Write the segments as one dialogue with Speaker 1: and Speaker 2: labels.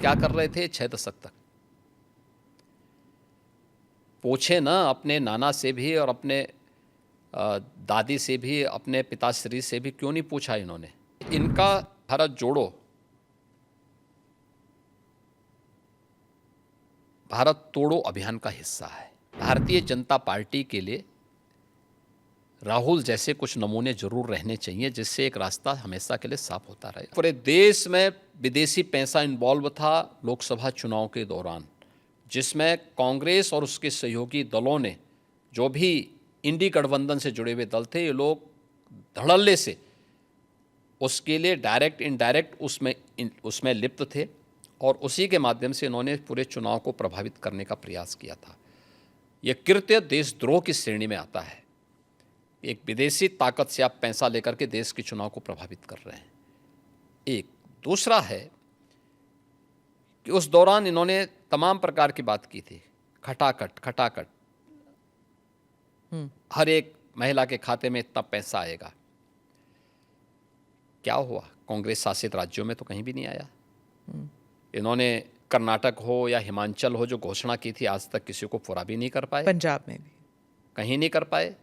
Speaker 1: क्या कर रहे थे 6 दशक तक? पूछे ना अपने नाना से भी और अपने दादी से भी, अपने पिताश्री से भी, क्यों नहीं पूछा इन्होंने? इनका भारत जोड़ो, भारत तोड़ो अभियान का हिस्सा है। भारतीय जनता पार्टी के लिए राहुल जैसे कुछ नमूने जरूर रहने चाहिए, जिससे एक रास्ता हमेशा के लिए साफ होता रहे। पूरे देश में विदेशी पैसा इन्वॉल्व था लोकसभा चुनाव के दौरान, जिसमें कांग्रेस और उसके सहयोगी दलों ने, जो भी इंडी गठबंधन से जुड़े हुए दल थे, ये लोग धड़ल्ले से उसके लिए डायरेक्ट इनडायरेक्ट उसमें लिप्त थे और उसी के माध्यम से इन्होंने पूरे चुनाव को प्रभावित करने का प्रयास किया था। यह कृत्य देशद्रोह की श्रेणी में आता है। एक विदेशी ताकत से आप पैसा लेकर के देश के चुनाव को प्रभावित कर रहे हैं। एक दूसरा है कि उस दौरान इन्होंने तमाम प्रकार की बात की थी, खटाखट हर एक महिला के खाते में इतना पैसा आएगा। क्या हुआ? कांग्रेस शासित राज्यों में तो कहीं भी नहीं आया। इन्होंने कर्नाटक हो या हिमाचल हो, जो घोषणा की थी, आज तक किसी को पूरा भी नहीं कर पाए।
Speaker 2: पंजाब में भी
Speaker 1: कहीं नहीं कर पाए।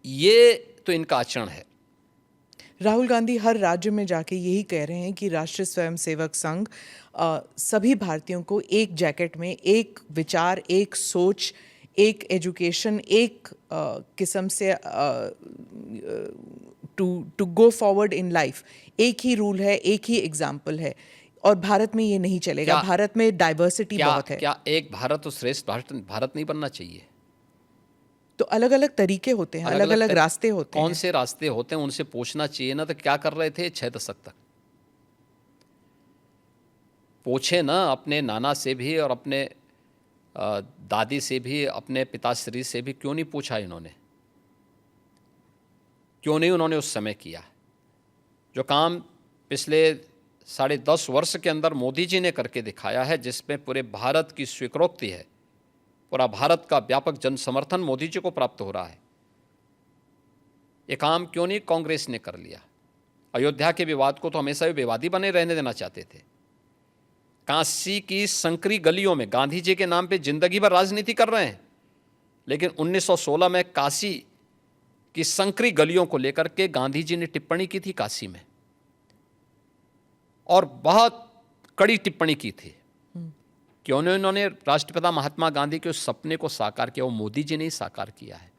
Speaker 1: ये तो इनका आचरण है।
Speaker 2: राहुल गांधी हर राज्य में जाके यही कह रहे हैं कि राष्ट्रीय स्वयंसेवक संघ सभी भारतीयों को एक जैकेट में, एक विचार, एक सोच, एक एजुकेशन, एक किस्म से to go forward in life, एक ही रूल है, एक ही एग्जाम्पल है। और भारत में ये नहीं चलेगा। भारत में डाइवर्सिटी बहुत है।
Speaker 1: क्या एक भारत तो श्रेष्ठ भारत नहीं बनना चाहिए?
Speaker 2: तो अलग अलग तरीके होते हैं, अलग अलग रास्ते होते हैं।
Speaker 1: कौन से रास्ते होते हैं उनसे पूछना चाहिए ना। तो क्या कर रहे थे 6 दशक तक? पूछे ना अपने नाना से भी और अपने दादी से भी, अपने पिताश्री से भी, क्यों नहीं पूछा इन्होंने? क्यों नहीं उन्होंने उस समय किया? जो काम पिछले 10.5 वर्ष के अंदर मोदी जी ने करके दिखाया है, जिसमें पूरे भारत की स्वीकृति है, पूरा भारत का व्यापक जन समर्थन मोदी जी को प्राप्त हो रहा है, ये काम क्यों नहीं कांग्रेस ने कर लिया? अयोध्या के विवाद को तो हमेशा विवादी बने रहने देना चाहते थे। काशी की संकरी गलियों में गांधी जी के नाम पे जिंदगी भर राजनीति कर रहे हैं, लेकिन 1916 में काशी की संकरी गलियों को लेकर के गांधी जी ने टिप्पणी की थी काशी में, और बहुत कड़ी टिप्पणी की थी। क्यों नहीं उन्होंने राष्ट्रपिता महात्मा गांधी के उस सपने को साकार किया? वो मोदी जी ने ही साकार किया है।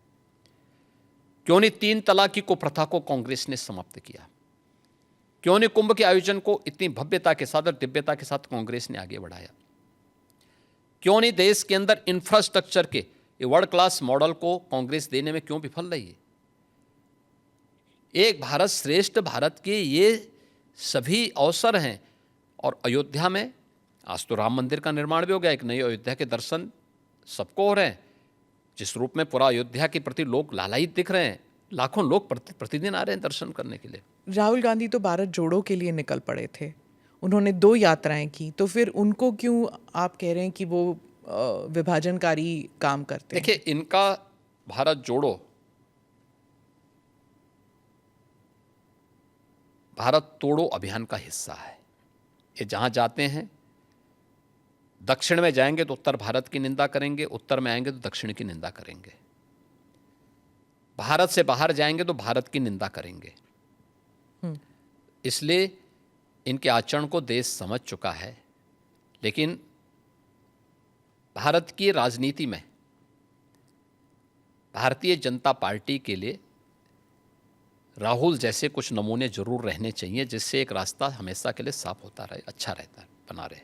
Speaker 1: क्यों नहीं 3 तलाक की कुप्रथा को कांग्रेस ने समाप्त किया? क्यों नहीं कुंभ के आयोजन को इतनी भव्यता के साथ और दिव्यता के साथ कांग्रेस ने आगे बढ़ाया? क्यों नहीं देश के अंदर इंफ्रास्ट्रक्चर के वर्ल्ड क्लास मॉडल को कांग्रेस देने में क्यों विफल रही है? एक भारत श्रेष्ठ भारत के ये सभी अवसर हैं। और अयोध्या में आज तो राम मंदिर का निर्माण भी हो गया, एक नई अयोध्या के दर्शन सबको हो रहे हैं, जिस रूप में पूरा अयोध्या के प्रति लोग लालायित दिख रहे हैं। लाखों लोग प्रतिदिन आ रहे हैं दर्शन करने के लिए।
Speaker 2: राहुल गांधी तो भारत जोड़ो के लिए निकल पड़े थे, उन्होंने 2 यात्राएं की, तो फिर उनको क्यों आप कह रहे हैं कि वो विभाजनकारी काम करते हैं?
Speaker 1: देखिए, इनका भारत जोड़ो, भारत तोड़ो अभियान का हिस्सा है। ये जहां जाते हैं, दक्षिण में जाएंगे तो उत्तर भारत की निंदा करेंगे, उत्तर में आएंगे तो दक्षिण की निंदा करेंगे, भारत से बाहर जाएंगे तो भारत की निंदा करेंगे। इसलिए इनके आचरण को देश समझ चुका है। लेकिन भारत की राजनीति में भारतीय जनता पार्टी के लिए राहुल जैसे कुछ नमूने जरूर रहने चाहिए, जिससे एक रास्ता हमेशा के लिए साफ होता रहे, अच्छा रहता, बना रहे।